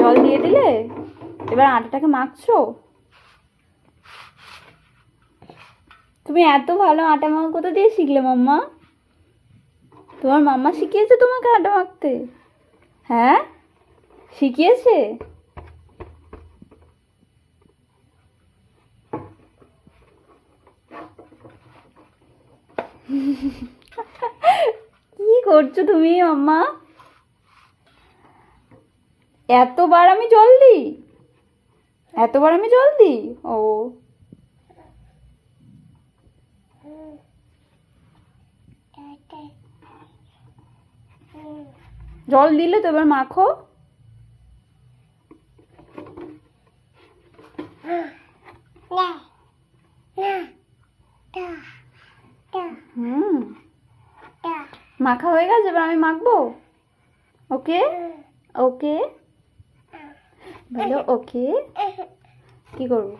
জল দিয়ে দিলে, এবার আটাটাকে মাখছো। তুমি এত ভালো আটা মাখা কোথা দিয়ে শিখলে মাম্মা? তোমার মাম্মা শিখিয়েছে তোমাকে আটা মাখতে? হ্যাঁ, শিখিয়েছে? কি করছো তুমি মাম্মা? এতবার আমি জল দিই? এতবার আমি জল দিই? ও, জল দিলে তো এবার মাখো। মাখা হয়ে গেছে, এবার আমি মাখবো। ওকে ওকে বলো ওকে। কি করবো?